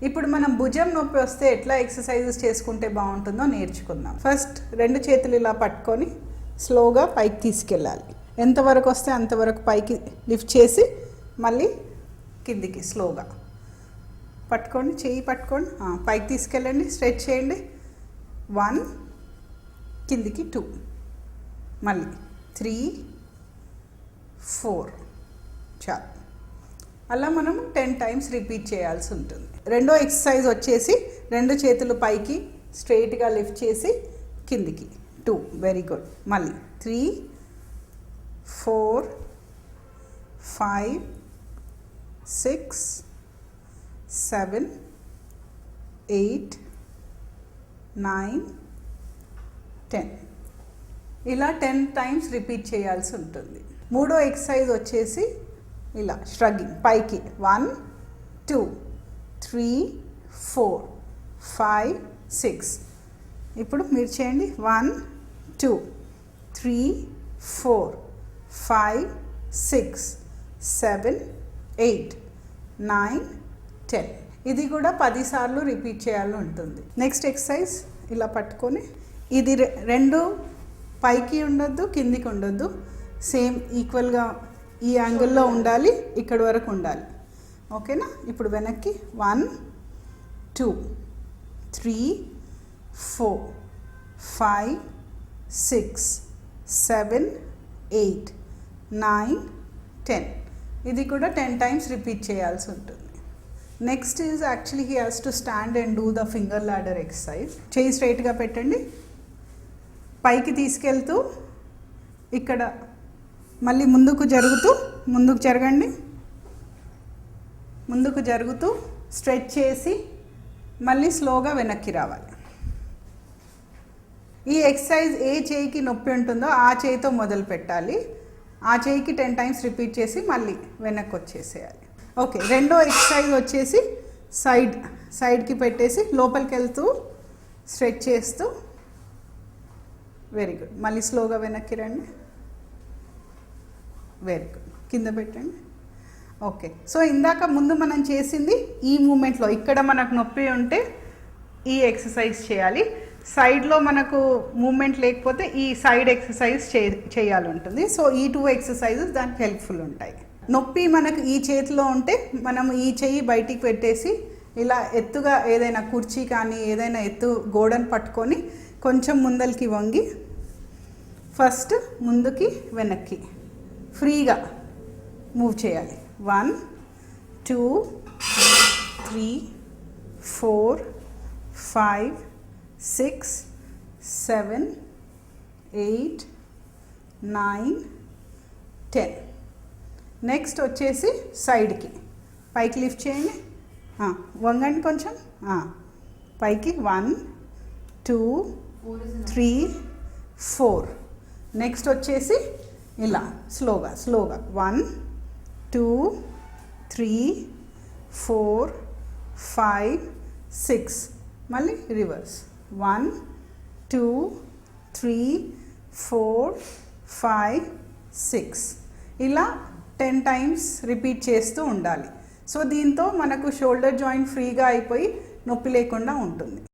ఇప్పుడు మనం భుజం నొప్పి వస్తే ఎట్లా ఎక్సర్సైజెస్ చేసుకుంటే బాగుంటుందో నేర్చుకుందాం. ఫస్ట్ 2 చేతులు ఇలా పట్టుకొని స్లోగా పైకి తీసుకెళ్ళాలి. ఎంతవరకు వస్తే అంతవరకు పైకి లిఫ్ట్ చేసి మళ్ళీ కిందికి స్లోగా పట్టుకోండి, చెయ్యి పట్టుకోండి, పైకి తీసుకెళ్ళండి, స్ట్రెచ్ చేయండి. 1 కిందికి 2 మళ్ళీ 3 4 చాలు. అలా మనం 10 టైమ్స్ రిపీట్ చేయాల్సి ఉంటుంది. రెండో ఎక్సర్సైజ్ వచ్చేసి 2 చేతులు పైకి స్ట్రైట్గా లిఫ్ట్ చేసి కిందికి 2 వెరీ గుడ్. మళ్ళీ 3 4 5 6 7 8 9 10 ఇలా 10 టైమ్స్ రిపీట్ చేయాల్సి ఉంటుంది. మూడో ఎక్సర్సైజ్ వచ్చేసి ఇలా ష్రగ్గింగ్ పైకి 1 2 3 4 5 6. ఇప్పుడు మీరు చేయండి 1 2 3 4 5 6 7 8 9 10. ఇది కూడా 10 సార్లు రిపీట్ చేయాలని ఉంటుంది. నెక్స్ట్ ఎక్సర్సైజ్ ఇలా పట్టుకొని ఇది 2 పైకి ఉండొద్దు, కిందికి ఉండొద్దు, సేమ్ ఈక్వల్గా ఈ యాంగిల్లో ఉండాలి, ఇక్కడ వరకు ఉండాలి. ఓకేనా? ఇప్పుడు వెనక్కి 1 2 3 4 5 6 7 8 9 10. ఇది కూడా 10 టైమ్స్ రిపీట్ చేయాల్సి ఉంటుంది. Next is actually he has to stand and do the finger ladder exercise. చేయి స్ట్రైట్గా పెట్టండి, పైకి తీసుకెళ్తూ ఇక్కడ మళ్ళీ ముందుకు జరగండి, ముందుకు జరుగుతూ స్ట్రెచ్ చేసి మళ్ళీ స్లోగా వెనక్కి రావాలి. ఈ ఎక్సర్సైజ్ ఏ చేయికి నొప్పి ఉంటుందో ఆ చేయితో మొదలు పెట్టాలి. ఆ చేయికి 10 టైమ్స్ రిపీట్ చేసి మళ్ళీ వెనక్కి వచ్చేసేయాలి. ఓకే, రెండో ఎక్సర్సైజ్ వచ్చేసి సైడ్కి పెట్టేసి లోపలికి వెళ్తూ స్ట్రెచ్ చేస్తూ వెరీ గుడ్. మళ్ళీ స్లోగా వెనక్కి రండి, వెరీ గుడ్. కింద పెట్టండి. ఓకే, సో ఇందాక ముందు మనం చేసింది ఈ మూమెంట్లో ఇక్కడ మనకు నొప్పి ఉంటే ఈ ఎక్సర్సైజ్ చేయాలి. సైడ్లో మనకు మూమెంట్ లేకపోతే ఈ సైడ్ ఎక్సర్సైజ్ చేయాలి ఉంటుంది. సో ఈ 2 ఎక్సర్సైజెస్ దానికి హెల్ప్ఫుల్ ఉంటాయి. నొప్పి మనకు ఈ చేతిలో ఉంటే మనం ఈ చెయ్యి బయటికి పెట్టేసి ఇలా ఎత్తుగా ఏదైనా కుర్చీ కానీ ఏదైనా ఎత్తు గోడను పట్టుకొని కొంచెం ముందరికి వంగి ఫస్ట్ ముందుకి వెనక్కి ఫ్రీగా మూవ్ చేయాలి. 1 2 3 4 5 6 7 8 9 10. నెక్స్ట్ వచ్చేసి సైడ్కి పైకి లిఫ్ట్ చేయండి, వంగండి కొంచెం, పైకి 1 2 3 4. నెక్స్ట్ వచ్చేసి ఇలా స్లోగా 1 2 3 4 5 6. మళ్ళీ రివర్స్ 1 2 3 4 5 6. ఇలా 10 టైమ్స్ రిపీట్ చేస్తూ ఉండాలి. సో దీంతో మనకు షోల్డర్ జాయింట్ ఫ్రీగా అయిపోయి నొప్పి లేకుండా ఉంటుంది.